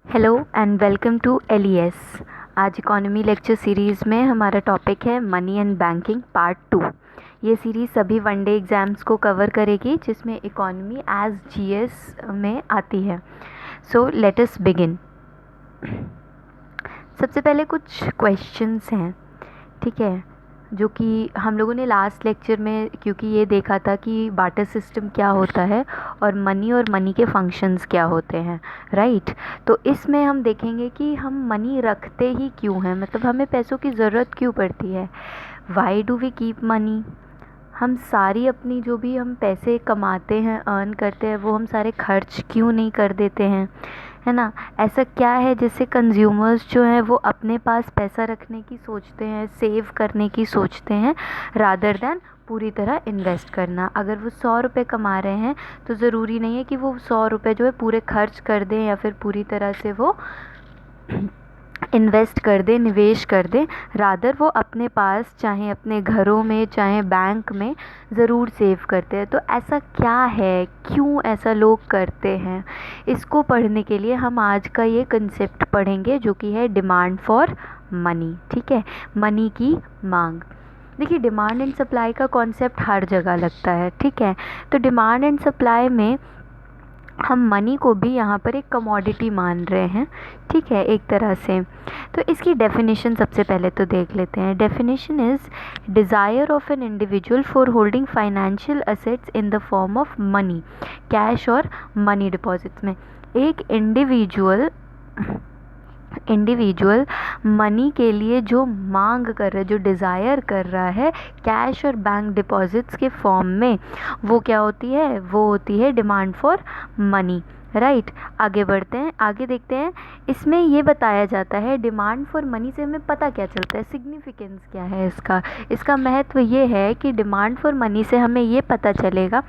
Hello and welcome to LES. आज economy lecture series में हमारा टॉपिक है मनी एंड बैंकिंग पार्ट 2। ये सीरीज़ सभी वनडे एग्ज़ाम्स को कवर करेगी जिसमें इकोनॉमी एज जीएस में आती है। So let us begin. सबसे पहले कुछ क्वेश्चंस हैं, ठीक है, जो कि हम लोगों ने लास्ट लेक्चर में क्योंकि ये देखा था कि बार्टर सिस्टम क्या होता है और मनी के फंक्शंस क्या होते हैं, राइट। तो इसमें हम देखेंगे कि हम मनी रखते ही क्यों हैं, मतलब हमें पैसों की ज़रूरत क्यों पड़ती है। Why do we keep money. हम सारी अपनी जो भी हम पैसे कमाते हैं, अर्न करते हैं, वो हम सारे खर्च क्यों नहीं कर देते हैं, है ना। ऐसा क्या है जिससे कंज्यूमर्स जो हैं वो अपने पास पैसा रखने की सोचते हैं, सेव करने की सोचते हैं, रादर दैन पूरी तरह इन्वेस्ट करना। अगर वो 100 रुपये कमा रहे हैं तो ज़रूरी नहीं है कि वो 100 रुपये जो है पूरे खर्च कर दें या फिर पूरी तरह से वो इन्वेस्ट कर दें, निवेश कर दें। रादर वो अपने पास, चाहे अपने घरों में चाहे बैंक में, ज़रूर सेव करते हैं। तो ऐसा क्या है, क्यों ऐसा लोग करते हैं, इसको पढ़ने के लिए हम आज का ये कंसेप्ट पढ़ेंगे जो कि है डिमांड फॉर मनी, ठीक है, मनी की मांग। देखिए, डिमांड एंड सप्लाई का कॉन्सेप्ट हर जगह लगता है, ठीक है। तो डिमांड एंड सप्लाई में हम मनी को भी यहाँ पर एक कमोडिटी मान रहे हैं, ठीक है, एक तरह से। तो इसकी डेफिनेशन सबसे पहले तो देख लेते हैं। Definition is desire of an individual for holding financial assets in the form of money, cash और मनी डिपॉजिट्स में। एक इंडिविजुअल मनी के लिए जो मांग कर रहा है, जो डिज़ायर कर रहा है कैश और बैंक डिपॉजिट्स के फॉर्म में, वो क्या होती है, वो होती है डिमांड फॉर मनी, राइट। आगे बढ़ते हैं, आगे देखते हैं। इसमें ये बताया जाता है डिमांड फॉर मनी से हमें पता क्या चलता है, सिग्निफिकेंस क्या है इसका महत्व ये है कि डिमांड फॉर मनी से हमें ये पता चलेगा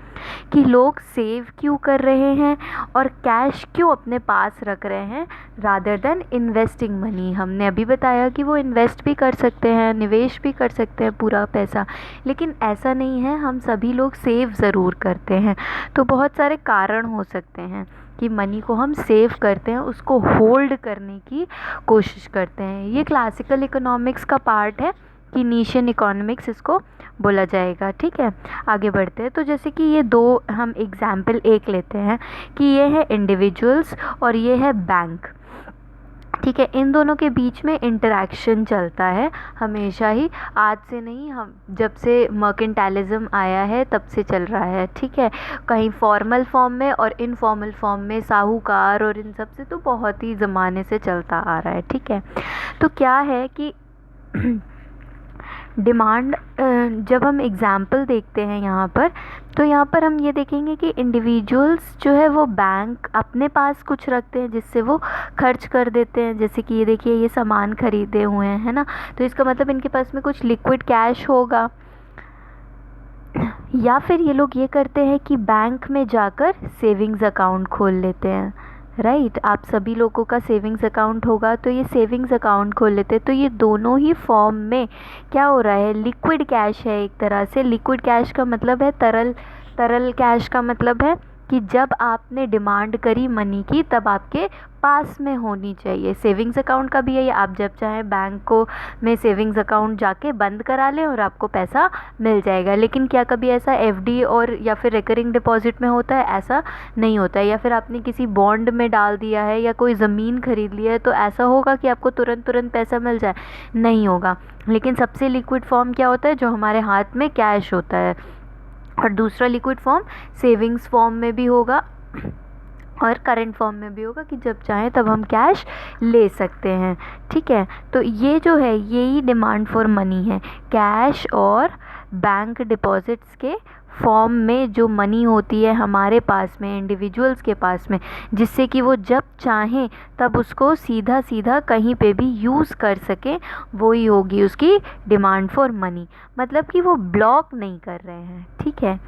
कि लोग सेव क्यों कर रहे हैं और कैश क्यों अपने पास रख रहे हैं, रादर देन इन्वेस्टिंग मनी। हमने अभी बताया कि वो इन्वेस्ट भी कर सकते हैं, निवेश भी कर सकते हैं पूरा पैसा, लेकिन ऐसा नहीं है, हम सभी लोग सेव ज़रूर करते हैं। तो बहुत सारे कारण हो सकते हैं कि मनी को हम सेव करते हैं, उसको होल्ड करने की कोशिश करते हैं। ये क्लासिकल इकोनॉमिक्स का पार्ट है, कीनीशियन इकोनॉमिक्स इसको बोला जाएगा, ठीक है। आगे बढ़ते हैं। तो जैसे कि ये दो हम एग्जाम्पल एक लेते हैं कि ये है इंडिविजुअल्स और ये है बैंक, ठीक है। इन दोनों के बीच में इंटरेक्शन चलता है हमेशा ही, आज से नहीं, हम जब से मर्केंटाइलिज्म आया है तब से चल रहा है, ठीक है। कहीं फॉर्मल फॉर्म में और इनफॉर्मल फॉर्म में, साहूकार और इन सब से तो बहुत ही ज़माने से चलता आ रहा है, ठीक है। तो क्या है कि डिमांड, जब हम एग्ज़ाम्पल देखते हैं यहाँ पर, तो यहाँ पर हम ये देखेंगे कि इंडिविजुअल्स जो है वो बैंक अपने पास कुछ रखते हैं जिससे वो खर्च कर देते हैं। जैसे कि ये देखिए, ये सामान खरीदे हुए हैं, है ना, तो इसका मतलब इनके पास में कुछ लिक्विड कैश होगा। या फिर ये लोग ये करते हैं कि बैंक में जाकर सेविंग्स अकाउंट खोल लेते हैं, राइट। आप सभी लोगों का सेविंग्स अकाउंट होगा, तो ये सेविंग्स अकाउंट खोल लेते हैं। तो ये दोनों ही फॉर्म में क्या हो रहा है, लिक्विड कैश है एक तरह से। लिक्विड कैश का मतलब है तरल कैश का मतलब है कि जब आपने डिमांड करी मनी की तब आपके पास में होनी चाहिए। सेविंग्स अकाउंट का भी है, आप जब चाहें बैंक को में सेविंग्स अकाउंट जाके बंद करा लें और आपको पैसा मिल जाएगा। लेकिन क्या कभी ऐसा एफडी और या फिर रिकरिंग डिपॉजिट में होता है? ऐसा नहीं होता है। या फिर आपने किसी बॉन्ड में डाल दिया है या कोई ज़मीन खरीद लिया है तो ऐसा होगा कि आपको तुरंत पैसा मिल जाए? नहीं होगा। लेकिन सबसे लिक्विड फॉर्म क्या होता है, जो हमारे हाथ में कैश होता है। और दूसरा लिक्विड फॉर्म सेविंग्स फॉर्म में भी होगा और करंट फॉर्म में भी होगा कि जब चाहें तब हम कैश ले सकते हैं, ठीक है। तो ये जो है, यही डिमांड फॉर मनी है, कैश और बैंक डिपॉजिट्स के फॉर्म में जो मनी होती है हमारे पास में, इंडिविजुअल्स के पास में, जिससे कि वो जब चाहें तब उसको सीधा सीधा कहीं पे भी यूज़ कर सकें, वही होगी उसकी डिमांड फॉर मनी। मतलब कि वो ब्लॉक नहीं कर रहे हैं, ठीक है,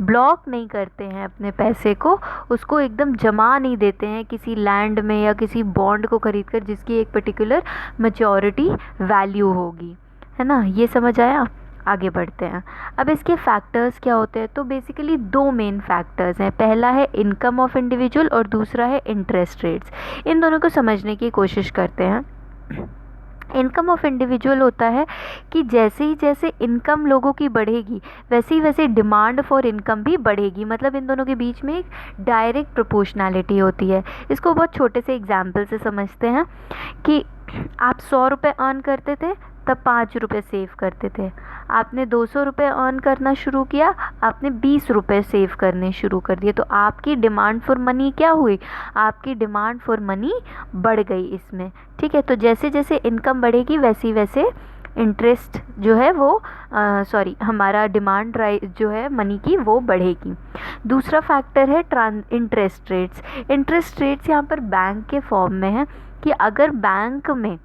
ब्लॉक नहीं करते हैं अपने पैसे को, उसको एकदम जमा नहीं देते हैं किसी लैंड में या किसी बॉन्ड को खरीद कर जिसकी एक पर्टिकुलर मैच्योरिटी वैल्यू होगी, है ना। ये समझ आया। आगे बढ़ते हैं। अब इसके फैक्टर्स क्या होते हैं, तो बेसिकली दो मेन फैक्टर्स हैं। पहला है इनकम ऑफ इंडिविजुअल और दूसरा है इंटरेस्ट रेट्स। इन दोनों को समझने की कोशिश करते हैं। इनकम ऑफ इंडिविजुअल होता है कि जैसे ही जैसे इनकम लोगों की बढ़ेगी वैसे ही वैसे डिमांड फॉर इनकम भी बढ़ेगी, मतलब इन दोनों के बीच में एक डायरेक्ट प्रोपोर्शनैलिटी होती है। इसको बहुत छोटे से एग्जाम्पल से समझते हैं कि आप 100 रुपये अर्न करते थे तब 5 रुपये सेव करते थे। आपने 200 रुपये अर्न करना शुरू किया, आपने 20 रुपये सेव करने शुरू कर दिए। तो आपकी डिमांड फॉर मनी क्या हुई, आपकी डिमांड फॉर मनी बढ़ गई इसमें। ठीक है, तो जैसे जैसे इनकम बढ़ेगी वैसे वैसे इंटरेस्ट जो है वो हमारा डिमांड जो है मनी की वो बढ़ेगी। दूसरा फैक्टर है इंटरेस्ट रेट्स। इंटरेस्ट रेट्स यहाँ पर बैंक के फॉर्म में है कि अगर बैंक में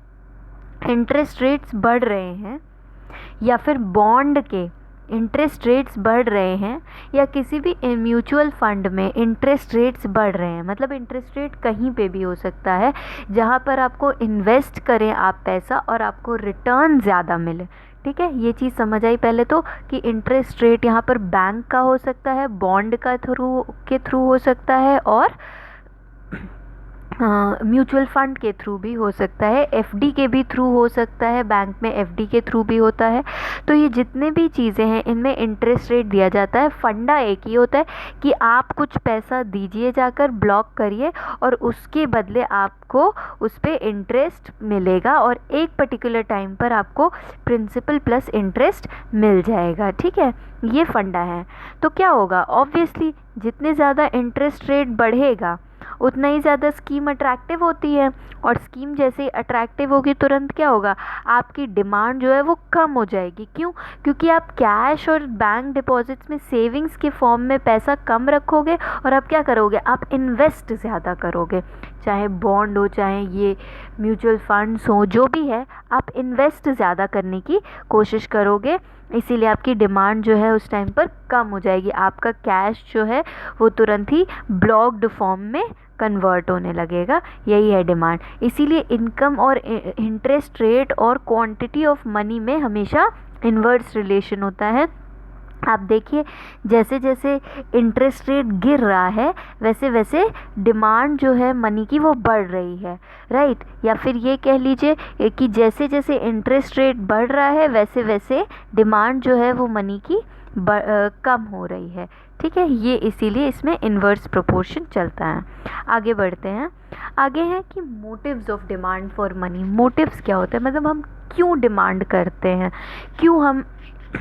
इंटरेस्ट रेट्स बढ़ रहे हैं या फिर बॉन्ड के इंटरेस्ट रेट्स बढ़ रहे हैं या किसी भी म्यूचुअल फंड में इंटरेस्ट रेट्स बढ़ रहे हैं, मतलब इंटरेस्ट रेट कहीं पे भी हो सकता है जहाँ पर आपको इन्वेस्ट करें आप पैसा और आपको रिटर्न ज़्यादा मिले। ठीक है, ये चीज़ समझ आई पहले तो कि इंटरेस्ट रेट यहाँ पर बैंक का हो सकता है, बॉन्ड का थ्रू हो सकता है और म्यूचुअल फंड के थ्रू भी हो सकता है, एफडी के भी थ्रू हो सकता है, बैंक में एफडी के थ्रू भी होता है। तो ये जितने भी चीज़ें हैं इनमें इंटरेस्ट रेट दिया जाता है। फंडा एक ही होता है कि आप कुछ पैसा दीजिए, जाकर ब्लॉक करिए और उसके बदले आपको उस पर इंटरेस्ट मिलेगा और एक पर्टिकुलर टाइम पर आपको प्रिंसिपल प्लस इंटरेस्ट मिल जाएगा। ठीक है, ये फंडा है। तो क्या होगा, ऑब्वियसली जितने ज़्यादा इंटरेस्ट रेट बढ़ेगा उतना ही ज़्यादा स्कीम अट्रैक्टिव होती है और स्कीम जैसे ही अट्रैक्टिव होगी तुरंत क्या होगा, आपकी डिमांड जो है वो कम हो जाएगी। क्यों, क्योंकि आप कैश और बैंक डिपॉजिट्स में सेविंग्स के फॉर्म में पैसा कम रखोगे और आप क्या करोगे, आप इन्वेस्ट ज़्यादा करोगे। चाहे बॉन्ड हो, चाहे ये म्यूचुअल फंड्स हो, जो भी है आप इन्वेस्ट ज़्यादा करने की कोशिश करोगे, इसीलिए आपकी डिमांड जो है उस टाइम पर कम हो जाएगी। आपका कैश जो है वो तुरंत ही ब्लॉक्ड फॉर्म में कन्वर्ट होने लगेगा। यही है डिमांड। इसीलिए इनकम और इंटरेस्ट रेट और क्वांटिटी ऑफ मनी में हमेशा इन्वर्स रिलेशन होता है। आप देखिए जैसे जैसे इंटरेस्ट रेट गिर रहा है वैसे वैसे डिमांड जो है मनी की वो बढ़ रही है, राइट। या फिर ये कह लीजिए कि जैसे जैसे इंटरेस्ट रेट बढ़ रहा है वैसे वैसे डिमांड जो है वो मनी की कम हो रही है। ठीक है, ये इसीलिए इसमें इन्वर्स प्रोपोर्शन चलता है। आगे बढ़ते हैं। आगे है कि motives of demand for money. Motives क्या होते हैं, मतलब हम क्यों डिमांड करते हैं, क्यों हम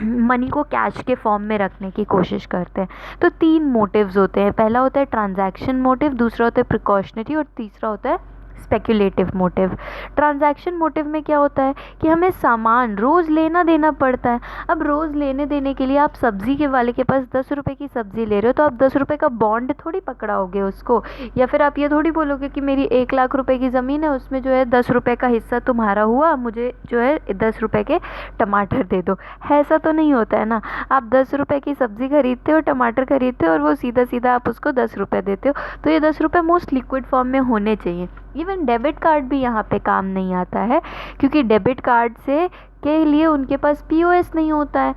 मनी को कैश के फॉर्म में रखने की कोशिश करते हैं। तो 3 मोटिव्स होते हैं। पहला होता है ट्रांजैक्शन मोटिव, दूसरा होता है प्रिकॉशनरी और तीसरा होता है स्पेक्युलेटिव मोटिव। ट्रांजैक्शन मोटिव में क्या होता है कि हमें सामान रोज़ लेना देना पड़ता है। अब रोज़ लेने देने के लिए आप सब्ज़ी के वाले के पास 10 रुपये की सब्ज़ी ले रहे हो तो आप 10 रुपये का बॉन्ड थोड़ी पकड़ाओगे उसको, या फिर आप ये थोड़ी बोलोगे कि मेरी 1 लाख रुपए की ज़मीन है उसमें जो है 10 रुपये का हिस्सा तुम्हारा हुआ, मुझे जो है 10 रुपये के टमाटर दे दो। ऐसा तो नहीं होता है ना। आप 10 रुपये की सब्ज़ी खरीदते हो, टमाटर खरीदते हो और वो सीधा सीधा आप उसको 10 रुपये देते हो। तो ये 10 रुपये मोस्ट लिक्विड फॉर्म में होने चाहिए। इवन डेबिट कार्ड भी यहाँ पे काम नहीं आता है क्योंकि डेबिट कार्ड से के लिए उनके पास पीओएस नहीं होता है।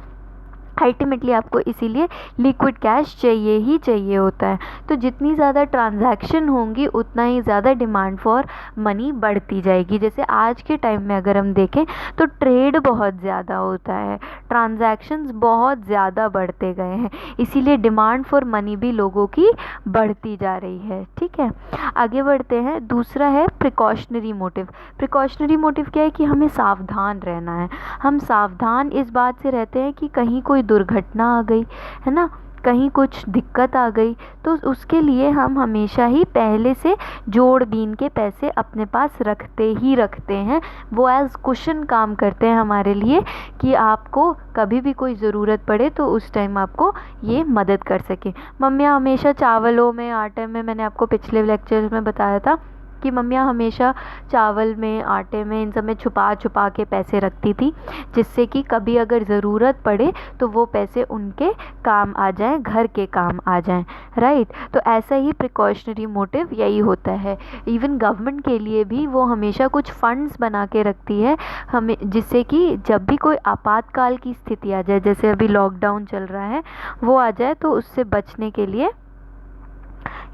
अल्टीमेटली आपको इसीलिए लिक्विड कैश चाहिए ही चाहिए होता है। तो जितनी ज़्यादा ट्रांजैक्शन होंगी उतना ही ज़्यादा डिमांड फॉर मनी बढ़ती जाएगी। जैसे आज के टाइम में अगर हम देखें तो ट्रेड बहुत ज़्यादा होता है, ट्रांजैक्शंस बहुत ज़्यादा बढ़ते गए हैं, इसीलिए डिमांड फॉर मनी भी लोगों की बढ़ती जा रही है। ठीक है, आगे बढ़ते हैं। दूसरा है प्रिकॉशनरी मोटिव। प्रिकॉशनरी मोटिव क्या है कि हमें सावधान रहना है। हम सावधान इस बात से रहते हैं कि कहीं कोई दुर्घटना आ गई है ना, कहीं कुछ दिक्कत आ गई तो उसके लिए हम हमेशा ही पहले से जोड़ बीन के पैसे अपने पास रखते ही रखते हैं। वो एज कुशन काम करते हैं हमारे लिए कि आपको कभी भी कोई ज़रूरत पड़े तो उस टाइम आपको ये मदद कर सके। मम्मियाँ हमेशा चावलों में, आटे में, मैंने आपको पिछले लेक्चर में बताया था कि मम्मियाँ हमेशा चावल में, आटे में, इन सब में छुपा छुपा के पैसे रखती थी, जिससे कि कभी अगर ज़रूरत पड़े तो वो पैसे उनके काम आ जाएं, घर के काम आ जाएं, राइट। तो ऐसा ही प्रिकॉशनरी मोटिव यही होता है। इवन गवर्नमेंट के लिए भी वो हमेशा कुछ फंड्स बना के रखती है हमें, जिससे कि जब भी कोई आपातकाल की स्थिति आ जाए, जैसे अभी लॉकडाउन चल रहा है, वो आ जाए तो उससे बचने के लिए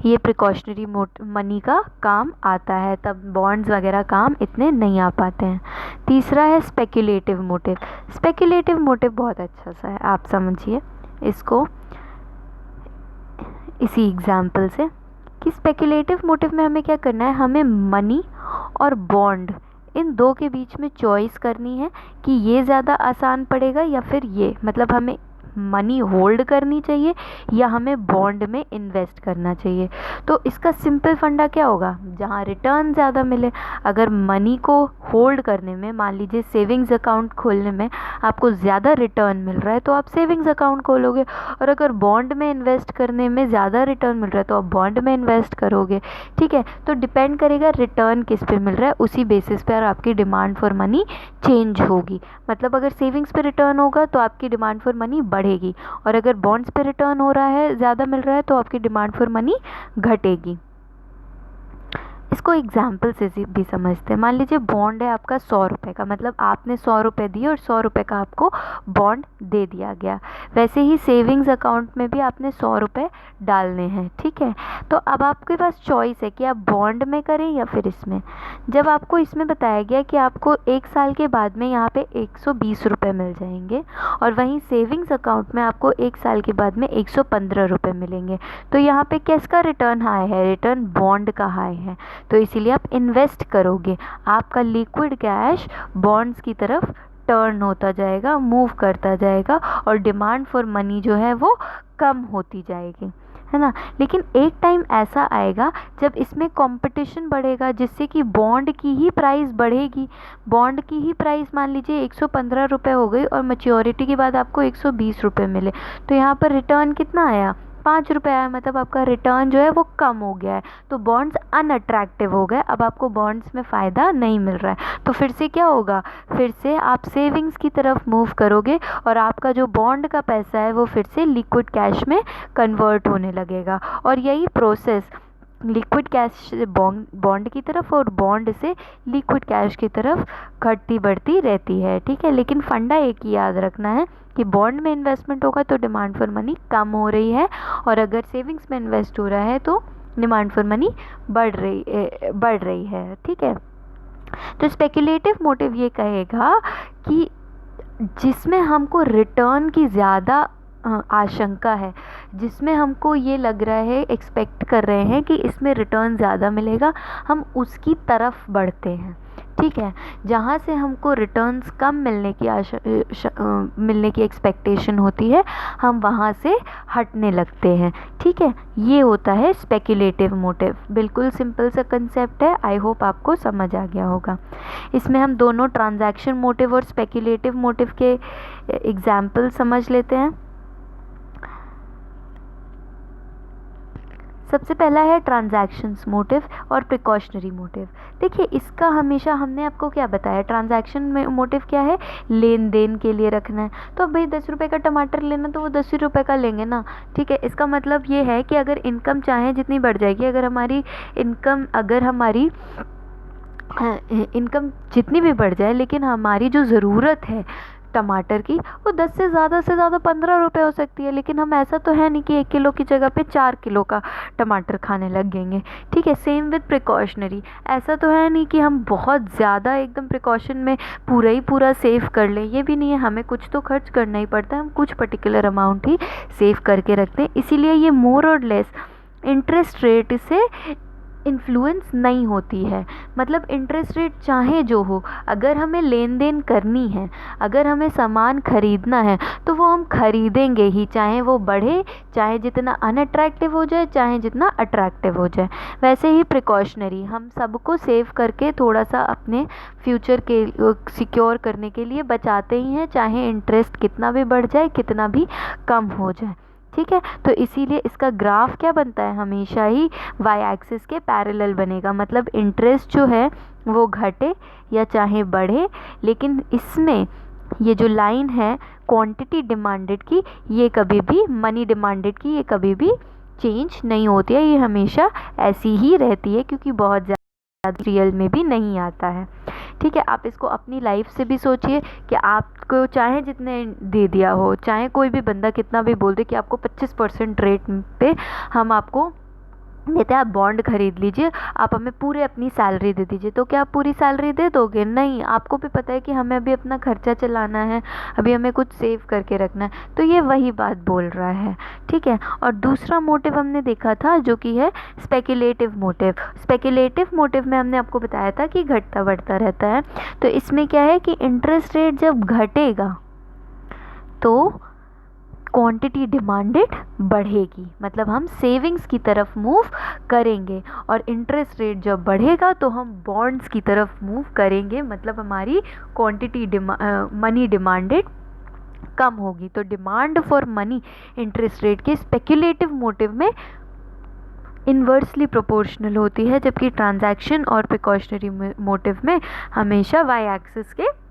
ये प्रिकॉशनरी मनी का काम आता है। तब बॉन्ड्स वगैरह काम इतने नहीं आ पाते हैं। तीसरा है स्पेक्युलेटिव मोटिव। स्पेक्युलेटिव मोटिव बहुत अच्छा सा है, आप समझिए इसको इसी एग्जाम्पल से, कि स्पेक्युलेटिव मोटिव में हमें क्या करना है, हमें मनी और बॉन्ड इन दो के बीच में चॉइस करनी है कि ये ज़्यादा आसान पड़ेगा या फिर ये, मतलब हमें मनी होल्ड करनी चाहिए या हमें बॉन्ड में इन्वेस्ट करना चाहिए। तो इसका सिंपल फंडा क्या होगा, जहाँ रिटर्न ज़्यादा मिले। अगर मनी को होल्ड करने में, मान लीजिए सेविंग्स अकाउंट खोलने में आपको ज़्यादा रिटर्न मिल रहा है तो आप सेविंग्स अकाउंट खोलोगे, और अगर बॉन्ड में इन्वेस्ट करने में ज़्यादा रिटर्न मिल रहा है तो आप बॉन्ड में इन्वेस्ट करोगे। ठीक है, तो डिपेंड करेगा रिटर्न किस पे मिल रहा है, उसी बेसिस पर आपकी डिमांड फॉर मनी चेंज होगी। मतलब अगर सेविंग्स पे रिटर्न होगा तो आपकी डिमांड फॉर मनी बढ़ेगी, और अगर बॉन्ड्स पे रिटर्न हो रहा है, ज़्यादा मिल रहा है, तो आपकी डिमांड फॉर मनी घटेगी। इसको एग्जाम्पल से भी समझते हैं। मान लीजिए बॉन्ड है आपका 100 रुपये का, मतलब आपने 100 रुपये दिए और 100 रुपये का आपको बॉन्ड दे दिया गया। वैसे ही सेविंग्स अकाउंट में भी आपने 100 रुपये डालने हैं। ठीक है, तो अब आपके पास चॉइस है कि आप बॉन्ड में करें या फिर इसमें। जब आपको इसमें बताया गया कि आपको 1 साल के बाद में यहाँ पे 120 रुपये मिल जाएंगे, और वहीं सेविंग्स अकाउंट में आपको 1 साल के बाद में 115 रुपये मिलेंगे, तो यहाँ पे किसका रिटर्न हाई है, रिटर्न बॉन्ड का हाई है। तो इसीलिए आप इन्वेस्ट करोगे, आपका लिक्विड कैश बॉन्ड्स की तरफ टर्न होता जाएगा, मूव करता जाएगा, और डिमांड फॉर मनी जो है वो कम होती जाएगी, है ना। लेकिन एक टाइम ऐसा आएगा जब इसमें कंपटीशन बढ़ेगा, जिससे कि बॉन्ड की ही प्राइस बढ़ेगी। बॉन्ड की ही प्राइस मान लीजिए 115 रुपये हो गई और मैच्योरिटी के बाद आपको 120 रुपये मिले, तो यहाँ पर रिटर्न कितना आया, 5 रुपये आया। मतलब आपका रिटर्न जो है वो कम हो गया है, तो बॉन्ड्स अनअट्रैक्टिव हो गए। अब आपको बॉन्ड्स में फ़ायदा नहीं मिल रहा है, तो फिर से क्या होगा, फिर से आप सेविंग्स की तरफ मूव करोगे, और आपका जो बॉन्ड का पैसा है वो फिर से लिक्विड कैश में कन्वर्ट होने लगेगा। और यही प्रोसेस लिक्विड कैश से बॉन्ड की तरफ और बॉन्ड से लिक्विड कैश की तरफ घटती बढ़ती रहती है। ठीक है, लेकिन फंडा एक ही याद रखना है कि बॉन्ड में इन्वेस्टमेंट होगा तो डिमांड फॉर मनी कम हो रही है, और अगर सेविंग्स में इन्वेस्ट हो रहा है तो डिमांड फॉर मनी बढ़ रही है। ठीक है, तो स्पेक्युलेटिव मोटिव ये कहेगा कि जिसमें हमको रिटर्न की ज़्यादा आशंका है, जिसमें हमको ये लग रहा है, एक्सपेक्ट कर रहे हैं कि इसमें रिटर्न ज़्यादा मिलेगा, हम उसकी तरफ बढ़ते हैं। ठीक है, जहाँ से हमको रिटर्न्स कम मिलने की एक्सपेक्टेशन होती है, हम वहाँ से हटने लगते हैं। ठीक है, ये होता है स्पेक्युलेटिव मोटिव। बिल्कुल सिंपल सा कंसेप्ट है, आई होप आपको समझ आ गया होगा। इसमें हम दोनों ट्रांजैक्शन मोटिव और स्पेक्युलेटिव मोटिव के एग्जाम्पल समझ लेते हैं। सबसे पहला है ट्रांजैक्शंस मोटिव और प्रिकॉशनरी मोटिव। देखिए, इसका हमेशा हमने आपको क्या बताया, ट्रांजैक्शन में मोटिव क्या है, लेन देन के लिए रखना है। तो अब भाई 10 रुपये का टमाटर लेना तो वो 10 ही रुपये का लेंगे ना। ठीक है, इसका मतलब ये है कि अगर इनकम चाहे जितनी बढ़ जाएगी, अगर हमारी इनकम जितनी भी बढ़ जाए, लेकिन हमारी जो ज़रूरत है टमाटर की वो 10 से ज़्यादा 15 रुपये हो सकती है, लेकिन हम ऐसा तो है नहीं कि 1 किलो की जगह पे 4 किलो का टमाटर खाने लग जाएंगे। ठीक है, सेम विद प्रिकॉशनरी, ऐसा तो है नहीं कि हम बहुत ज़्यादा एकदम प्रिकॉशन में पूरा सेव कर लें, ये भी नहीं है, हमें कुछ तो खर्च करना ही पड़ता है, हम कुछ पर्टिकुलर अमाउंट ही सेव करके रखते हैं। इसीलिए ये मोर और लेस इंटरेस्ट रेट से इन्फ्लुएंस नहीं होती है। मतलब इंटरेस्ट रेट चाहे जो हो, अगर हमें लेन देन करनी है, अगर हमें सामान ख़रीदना है, तो वो हम ख़रीदेंगे ही, चाहे वो बढ़े, चाहे जितना अनअट्रैक्टिव हो जाए, चाहे जितना अट्रैक्टिव हो जाए। वैसे ही प्रिकॉशनरी, हम सबको सेव करके थोड़ा सा अपने फ्यूचर के सिक्योर करने के लिए बचाते ही हैं, चाहे इंटरेस्ट कितना भी बढ़ जाए, कितना भी कम हो जाए। ठीक है। तो इसीलिए इसका ग्राफ क्या बनता है, हमेशा ही वाई एक्सिस के पैरेलल बनेगा, मतलब इंटरेस्ट जो है वो घटे या चाहे बढ़े, लेकिन इसमें ये जो लाइन है क्वांटिटी डिमांडेड की, ये कभी भी मनी डिमांडेड की, ये कभी भी चेंज नहीं होती है, ये हमेशा ऐसी ही रहती है, क्योंकि बहुत ज़्यादा रियल में भी नहीं आता है। ठीक है, आप इसको अपनी लाइफ से भी सोचिए कि आपको चाहे जितने दे दिया हो, चाहे कोई भी बंदा कितना भी बोल दे कि आपको 25% रेट पे हम आपको देते हैं, आप बॉन्ड खरीद लीजिए, आप हमें पूरे अपनी सैलरी दे दीजिए, तो क्या आप पूरी सैलरी दे दोगे? नहीं, आपको भी पता है कि हमें अभी अपना खर्चा चलाना है, अभी हमें कुछ सेव करके रखना है, तो ये वही बात बोल रहा है। ठीक है, और दूसरा मोटिव हमने देखा था जो कि है स्पेकुलेटिव मोटिव। स्पेकुलेटिव मोटिव में हमने आपको बताया था कि घटता बढ़ता रहता है। तो इसमें क्या है कि इंटरेस्ट रेट जब घटेगा तो क्वांटिटी डिमांडेड बढ़ेगी, मतलब हम सेविंग्स की तरफ मूव करेंगे, और इंटरेस्ट रेट जब बढ़ेगा तो हम बॉन्ड्स की तरफ मूव करेंगे, मतलब हमारी क्वांटिटी मनी डिमांडेड कम होगी। तो demand for money interest rate के स्पेक्युलेटिव मोटिव में इन्वर्सली प्रोपोर्शनल होती है, जबकि ट्रांजैक्शन और प्रिकॉशनरी मोटिव में हमेशा वाई एक्सिस के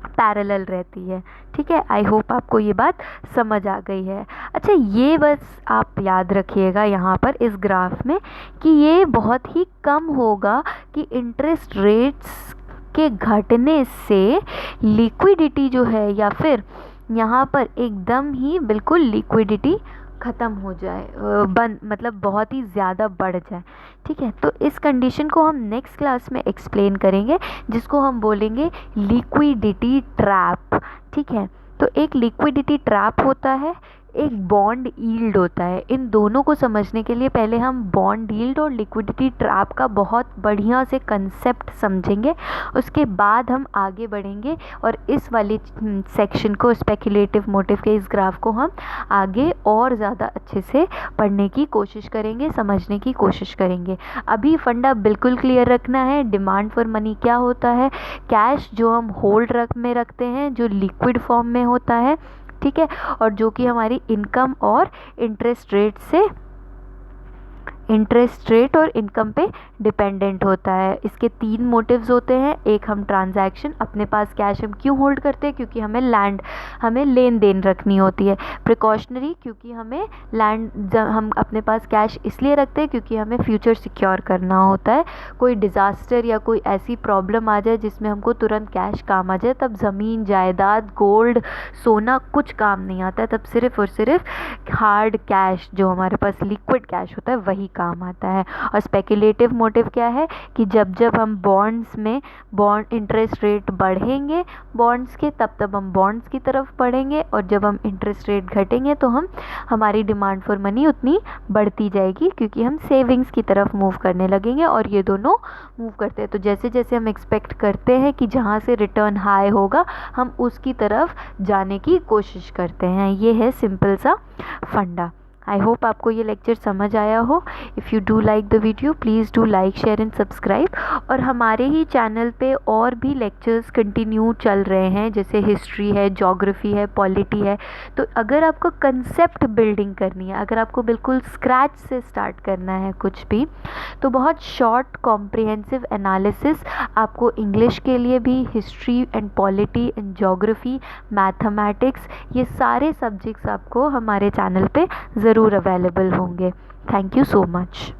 पैरेलल रहती है। ठीक है, आई होप आपको ये बात समझ आ गई है। अच्छा, ये बस आप याद रखिएगा यहाँ पर इस ग्राफ में कि ये बहुत ही कम होगा कि इंटरेस्ट रेट्स के घटने से लिक्विडिटी जो है, या फिर यहाँ पर एकदम ही बिल्कुल लिक्विडिटी ख़त्म हो जाए, बंद, मतलब बहुत ही ज़्यादा बढ़ जाए। ठीक है, तो इस कंडीशन को हम नेक्स्ट क्लास में एक्सप्लेन करेंगे, जिसको हम बोलेंगे लिक्विडिटी ट्रैप। ठीक है, तो एक लिक्विडिटी ट्रैप होता है, एक बॉन्ड यील्ड होता है। इन दोनों को समझने के लिए पहले हम बॉन्ड यील्ड और लिक्विडिटी ट्रैप का बहुत बढ़िया से कंसेप्ट समझेंगे, उसके बाद हम आगे बढ़ेंगे और इस वाली सेक्शन को, स्पेकुलेटिव मोटिव के इस ग्राफ को हम आगे और ज़्यादा अच्छे से पढ़ने की कोशिश करेंगे, समझने की कोशिश करेंगे। अभी फंडा बिल्कुल क्लियर रखना है, डिमांड फॉर मनी क्या होता है, कैश जो हम होल्ड में रखते हैं जो लिक्विड फॉर्म में होता है, ठीक है, और जो कि हमारी इनकम और इंटरेस्ट रेट और इनकम पे डिपेंडेंट होता है। इसके 3 मोटिव्स होते हैं। एक, हम ट्रांजैक्शन, अपने पास कैश हम क्यों होल्ड करते हैं, क्योंकि हमें लेन देन रखनी होती है। प्रिकॉशनरी, क्योंकि हमें हम अपने पास कैश इसलिए रखते हैं क्योंकि हमें फ्यूचर सिक्योर करना होता है। कोई डिज़ास्टर या कोई ऐसी प्रॉब्लम आ जाए जिसमें हमको तुरंत कैश काम आ जाए, तब ज़मीन जायदाद, गोल्ड, सोना कुछ काम नहीं आता है, तब सिर्फ़ और सिर्फ हार्ड कैश जो हमारे पास लिक्विड कैश होता है वही काम आता है। और स्पेकुलेटिव मोटिव क्या है कि जब हम बॉन्ड इंटरेस्ट रेट बढ़ेंगे बॉन्ड्स के, तब हम बॉन्ड्स की तरफ बढ़ेंगे, और जब हम इंटरेस्ट रेट घटेंगे तो हमारी डिमांड फॉर मनी उतनी बढ़ती जाएगी, क्योंकि हम सेविंग्स की तरफ मूव करने लगेंगे, और ये दोनों मूव करते हैं। तो जैसे जैसे हम एक्सपेक्ट करते हैं कि जहाँ से रिटर्न हाई होगा हम उसकी तरफ जाने की कोशिश करते हैं। ये है सिंपल सा फंडा। आई होप आपको ये लेक्चर समझ आया हो। If you do like the video please do like, share and subscribe. और हमारे ही चैनल पे और भी लेक्चर्स कंटिन्यू चल रहे हैं, जैसे हिस्ट्री है, ज्योग्राफी है, पॉलिटी है। तो अगर आपको कंसेप्ट बिल्डिंग करनी है, अगर आपको बिल्कुल स्क्रैच से स्टार्ट करना है कुछ भी, तो बहुत शॉर्ट कॉम्प्रिहेंसिव एनालिसिस आपको इंग्लिश के लिए भी, history and polity and geography, mathematics, ये सारे सब्जेक्ट्स आपको हमारे चैनल पे ज़रूर अवेलेबल होंगे। Thank you so much.